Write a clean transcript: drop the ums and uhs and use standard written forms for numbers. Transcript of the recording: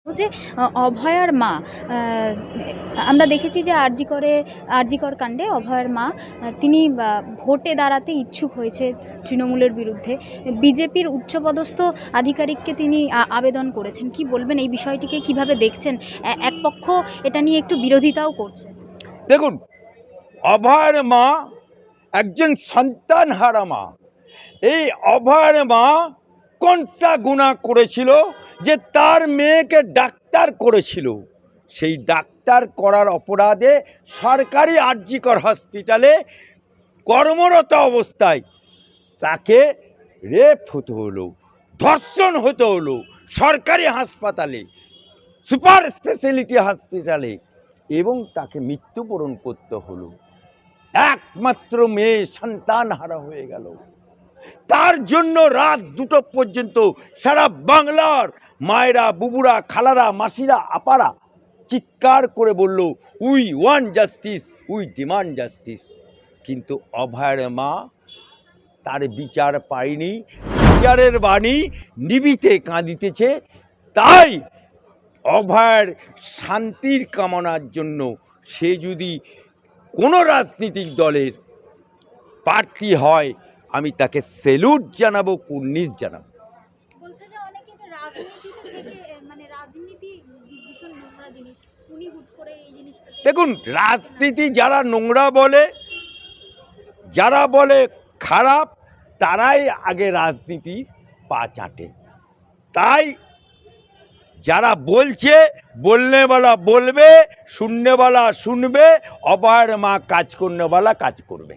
যে অভয়ার মা আ আমরা দেখেছি যে আরজিকর কাণ্ডে অভয়ার মা তিনি ভোটে দাঁড়াতে ইচ্ছুক হয়েছে তৃণমূলের বিরুদ্ধে। বিজেপির উচ্চপদস্থ আধিকারিককে তিনি আবেদন করেছেন। কি বলবেন এই বিষয়টিকে কিভাবে দেখছেন? এক পক্ষ এটা নিয়ে একটু বিরোধিতাও করছে। দেখুন, অভয়ার মা একজন সন্তানহারা মা। এই অভয়ার মা কোনসা গুনাহ করেছিল যে তার মেয়েকে ডাক্তার করেছিল। সেই ডাক্তার করার অপরাধে সরকারি আরজিকর হসপিটালে কর্মরত অবস্থায় তাকে রেপ হতে হলো, ধর্ষণ হতে হলো সরকারি হাসপাতালে, সুপার স্পেশালিটি হসপিটালে, এবং তাকে মৃত্যুবরণ করতে হলো। একমাত্র মেয়ে সন্তানহারা হয়ে গেল। তার জন্য রাত 2টো পর্যন্ত সারা বাংলার মায়েরা, বুবুরা, খালারা, মাসিরা, আপারা চিৎকার করে বলল, we want justice, we demand justice. কিন্তু অভয়ার মা তার বিচার পায়নি। বিচারের বাণী নিবিতে কাঁদিতেছে। তাই অভয়ার শান্তির কামনার জন্য সে যদি কোনো রাজনৈতিক দলের প্রার্থী হয়, আমি তাকে সেলুট জানাবো, কুর্নিশ জানাবো। বলছে যে অনেকে যে রাজনীতিতে থেকে রাজনীতি ভীষণ নোংরা জিনিস। উনি হুট করে এই জিনিসটা দেখুন, রাজনীতি যারা নোংরা বলে, যারা বলে খারাপ, তারাই আগে রাজনীতির পা চাটে। তাই যারা বলছে, বলনেওয়ালা বলবে, শুননেওয়ালা শুনবে, অভয়ার মা কাজ করনেওয়ালা কাজ করবে।